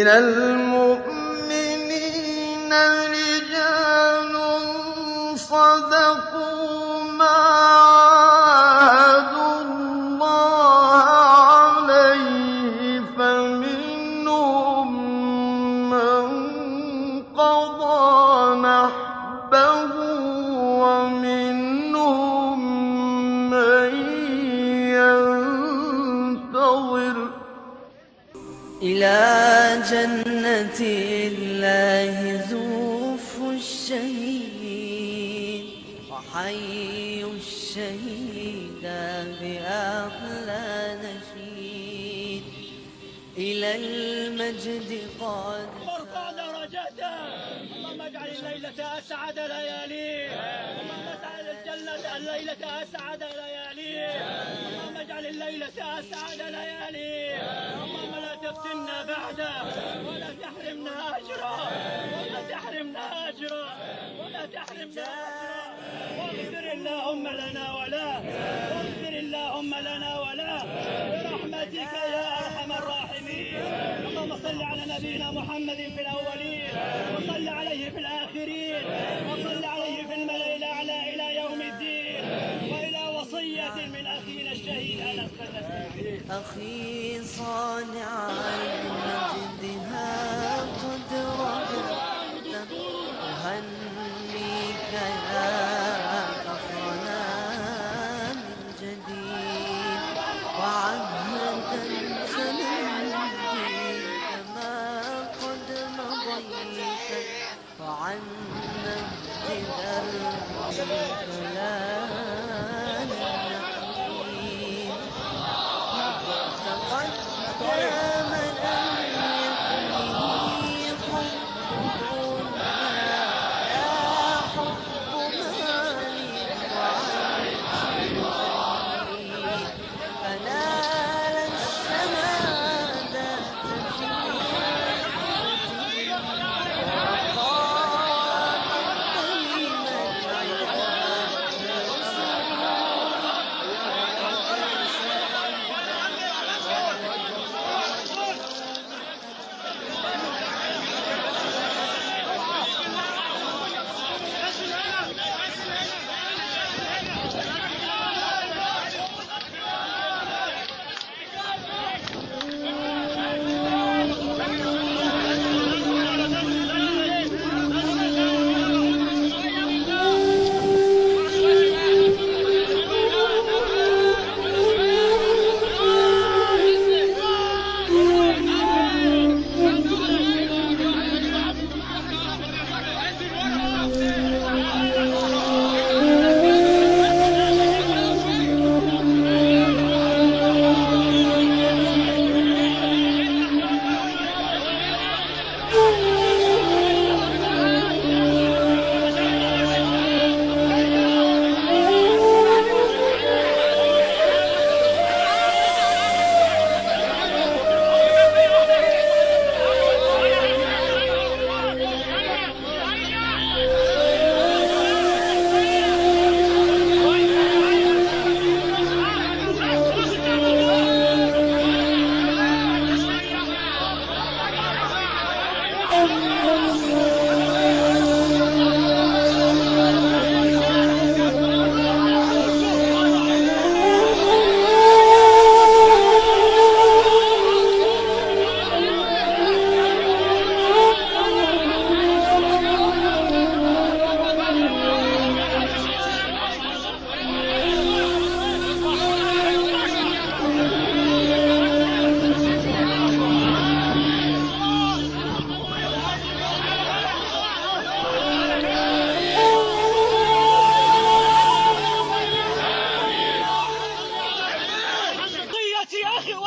من المؤمنين رجال صدقوا ما عاهدوا الله عليه فمنهم من قضى نحبه ومنهم من ينتظر إلى جنة الله زوف الشهيد وحي الشهيد بأحلى نشيد إلى المجد قد وارفع درجاته. اللهم اجعل الليلة أسعد لياليه، اللهم اجعل الجنة الليلة أسعد لياليه، اللهم اجعل الليلة أسعد لياليه، اللهم لا تفتنا بعده ولا تحرمنا أجره ولا تحرمنا أجره ولا تحرمنا أجره. واغفر اللهم لنا وله، واغفر اللهم لنا وله برحمتك يا أرحم الراحمين. اللهم صل على نبينا محمد في الأولين وصل عليه في الآخرين وصل عليه في الملأ الأعلى إلى يوم الدين، وإلى وصية من أخينا الشهيد أنس بن نسيم. أخي صانع المجد ها قد رحمت أهنيك يا فخرنا من جديد وعهدا سنمضي كما قد مضيت وعن نهج دربك لا نحيد تقدم لم يفنه حب الدنيا لا حب مال وعيش زهيد فنال الشهادة في عزته وقام بين العباد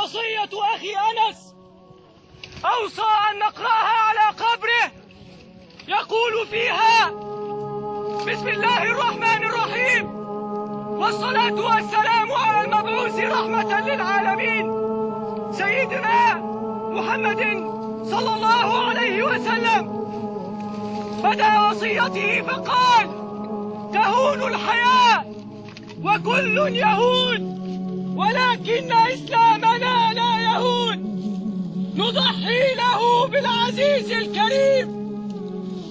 وصية أخي أنس أوصى أن نقرأها على قبره، يقول فيها: بسم الله الرحمن الرحيم، والصلاة والسلام على المبعوث رحمة للعالمين سيدنا محمد صلى الله عليه وسلم. بدأ وصيته فقال: تهون الحياة وكل يهون، ولكن إسلامنا لا يهون، نضحي له بالثوب العزيز الكريم،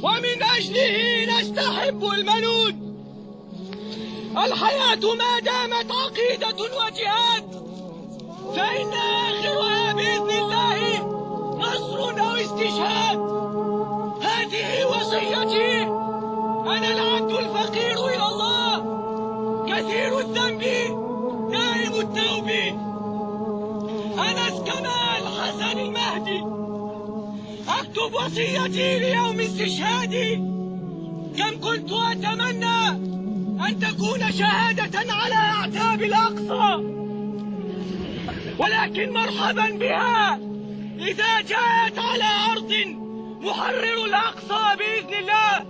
ومن أجله نستحب المنون. الحياة ما دامت عقيدة وجهاد فإن آخرها بإذن الله نصر أو استشهاد. هذه وصيتي. أنا العبد الفقير إلى الله، كثير الذنب دائم التوب. أنس كمال حسن المهدي، أكتب وصيتي ليوم استشهادي. كم كنت أتمنى أن تكون شهادة على أعتاب الأقصى، ولكن مرحبا بها إذا جاءت على أرض محرر الأقصى بإذن الله.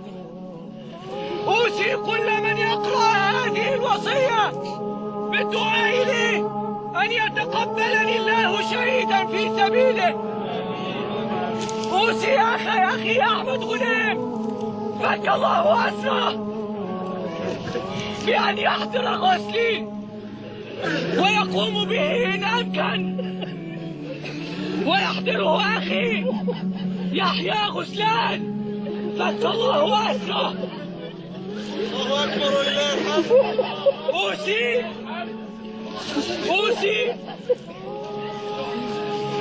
أوصي كل من يقرأ هذه الوصية بالدعاء لي أن يتقبلني الله شهيدا في سبيله. أوصي أخي أحمد غنيم فك الله أسره بأن يحضر غسلي ويقوم به إن أمكن، ويحضره أخي يحيى غسلان فك الله أسره. الله أكبر ولله الحمد. أوصي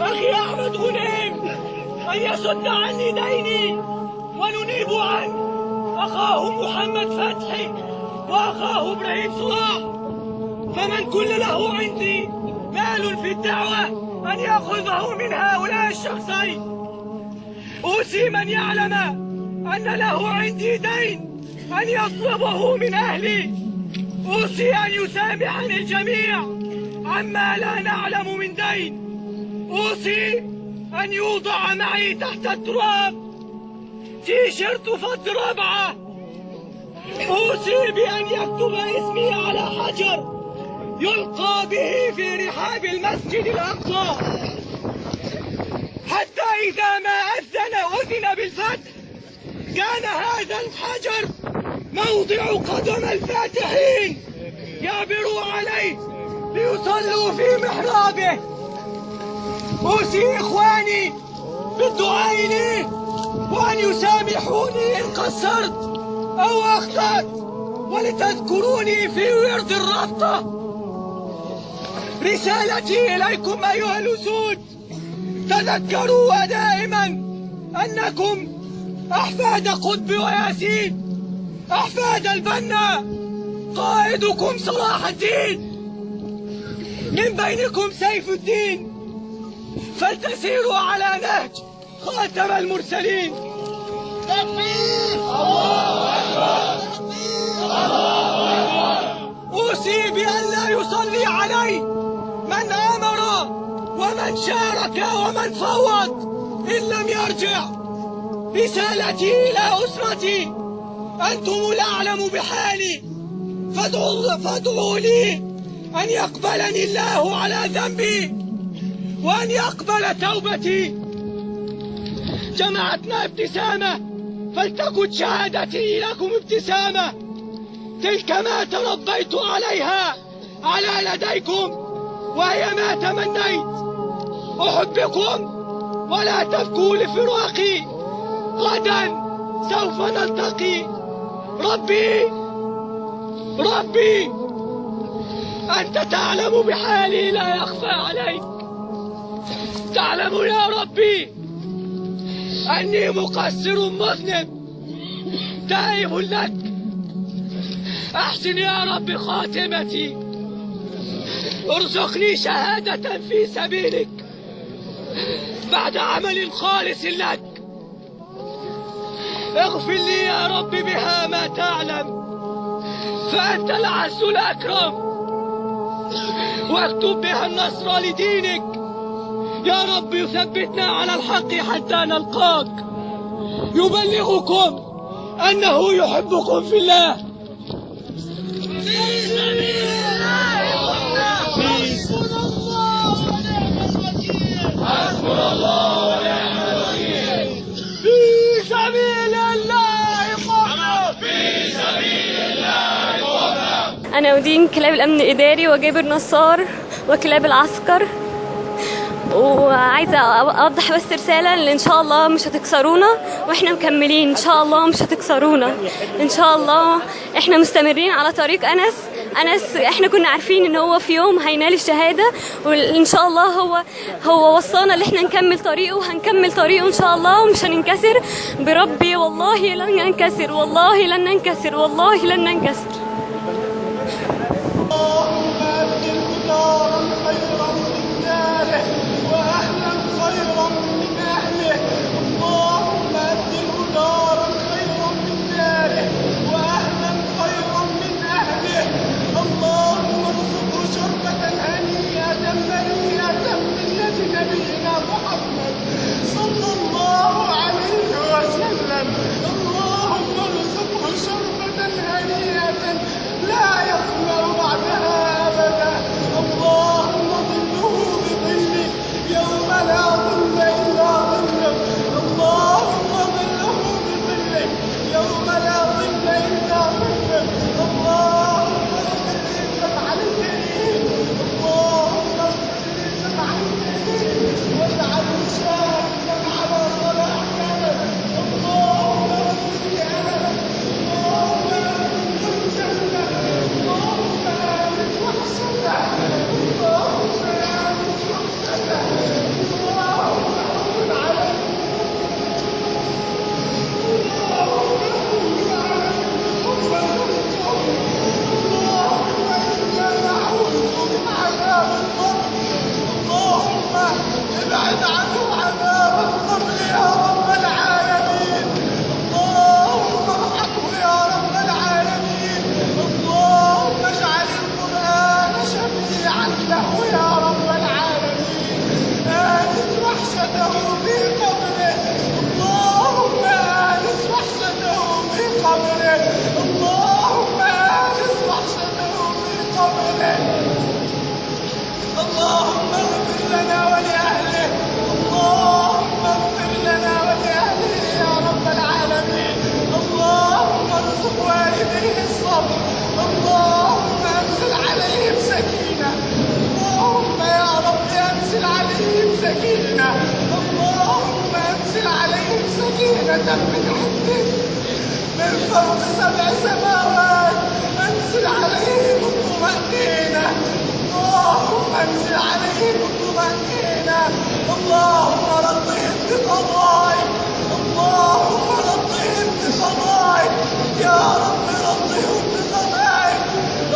أخي أحمد غنيم أن يسد عني ديني وننيب عن أخاه محمد فتحي وأخاه إبراهيم صلاح، فمن كل له عندي مال في الدعوة أن يأخذه من هؤلاء الشخصين. أوصي من يعلم أن له عندي دين أن يطلبه من أهلي. أوصي أن يسامحني الجميع عما لا نعلم من دين. أوصي أن يوضع معي تحت التراب تيشيرت فض رابعة. أوصي بأن يكتب اسمي على حجر يلقى به في رحاب المسجد الأقصى، حتى إذا ما أذن بالفتح كان هذا الحجر موضع قدم الفاتحين يعبروا عليه ليصلوا في محرابه. أوصي إخواني بالدعاء لي وأن يسامحوني إن قصرت أو أخطأت، ولتذكروني في ورد الرابطة. رسالتي إليكم أيها الأسود، تذكروا دائما أنكم أحفاد قطب وياسين، أحفاد البنا، قائدكم صلاح الدين، من بينكم سيف الدين، فلتسيروا على نهج خاتم المرسلين. تكبير! الله أكبر! الله أكبر! أوصي بأن لا يصلي علي من آمر ومن شارك ومن فوض إن لم يرجع. رسالتي إلى أسرتي، أنتم الأعلم بحالي، فادعوا لي أن يقبلني الله على ذنبي وأن يقبل توبتي. جمعتنا ابتسامة، فلتكن شهادتي لكم ابتسامة، تلك ما تربيت عليها على لديكم، وهي ما تمنيت. أحبكم ولا تبكوا لفراقي، غدا سوف نلتقي. ربي أنت تعلم بحالي لا يخفى عليك. تعلم يا ربي أني مقصر مذنب تائب لك. أحسن يا رب خاتمتي، ارزقني شهادة في سبيلك بعد عمل خالص لك. اغفر لي يا رب بها ما تعلم، فأنت العز الأكرم، واكتب بها النصر لدينك يا رب. يثبتنا على الحق حتى نلقاك. يبلغكم أنه يحبكم في الله. في سبيل الله حسبنا الله ونعم الوكيل. حسبنا الله ونعم الوكيل. في سبيل الله قوم. في سبيل الله قوم. أنا ودين كلاب الأمن الإداري وجابر نصار وكلاب العسكر، وعايزة أوضح بس رسالة اللي إن شاء الله مش هتكسرونا، وإحنا مكملين إن شاء الله، مش هتكسرونا إن شاء الله. إحنا مستمرين على طريق أنس. إحنا كنا عارفين إن هو في يوم هينال الشهادة، وإن شاء الله هو وصانا إن إحنا نكمل طريقه، وهنكمل طريقه إن شاء الله، ومش هننكسر بربي. والله لن ننكسر، والله لن ننكسر، والله لن ننكسر. اللهم أبدله دارا خيرا من داره وأهلا خيرا من أهله. اللهم أبدله دارا خيرا من داره وأهلا خيرا من أهله. اللهم ارزقه شربة هنيئة مريئة من يد نبينا محمد صلى الله عليه وسلم. اللهم ارزقه شربة هنيئة لا يظمأ بعدها أبدا. اللهم ظله بظلك يوم لا ظل إلا ظلك. اللهم ظله بظلك يوم لا ظل إلا ظلك. اللهم اغفر للجمع الكريم، اللهم اغفر للجمع الكريم واجعل شاهدا على صلاح كلام. اللهم اغفر لأهله، اللهم اغفر الجنة، اللهم آمن وحسنه، اللهم آمن وحسنه، اللهم هون عليه، اللهم هون عليه اللهم إنا نعوذ من عذاب القبر. اللهم ابعد عنه عذاب القبر يا رب العالمين. اللهم ارحمه يا رب العالمين. اللهم اجعل القرآن شفيعا له يا رب العالمين. آنس وحشته في قبره، اللهم آنس وحشته في قبره، اللهم آنس وحشته في قبره. اللهم اغفر لنا ولأهله، اللهم اغفر لنا ولأهله يا رب العالمين. اللهم ارزق والديه الصبر، اللهم انزل عليهم سكينة، اللهم يا رب انزل عليهم سكينة، اللهم انزل عليهم سكينة من عندك من فوق 7 سماوات. انزل عليهم الطمأنينة، اللهم انزل عليهم الطمأنينة. اللهم رضهم بقضائك، اللهم رضهم بقضائك يا رب، رضهم بقضائك.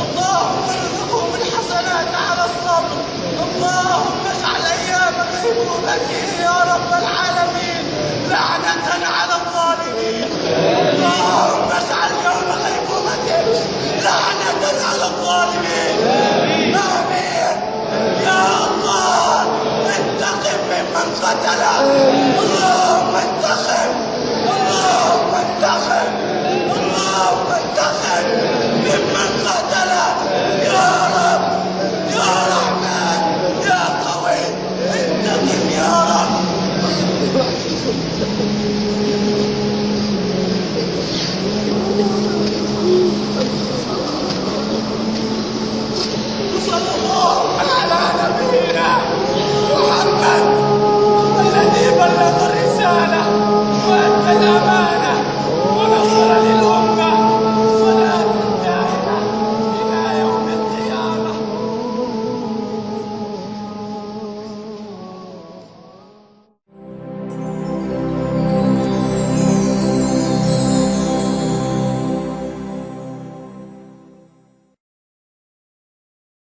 اللهم ارزقهم الحسنات على الصبر. اللهم اجعل ايام غيبوبته يا رب العالمين لعنة على الظالمين. اللهم اجعل يوم غيبوبته لعنة على الظالمين. آمين يا الله. انتقم ممن قتله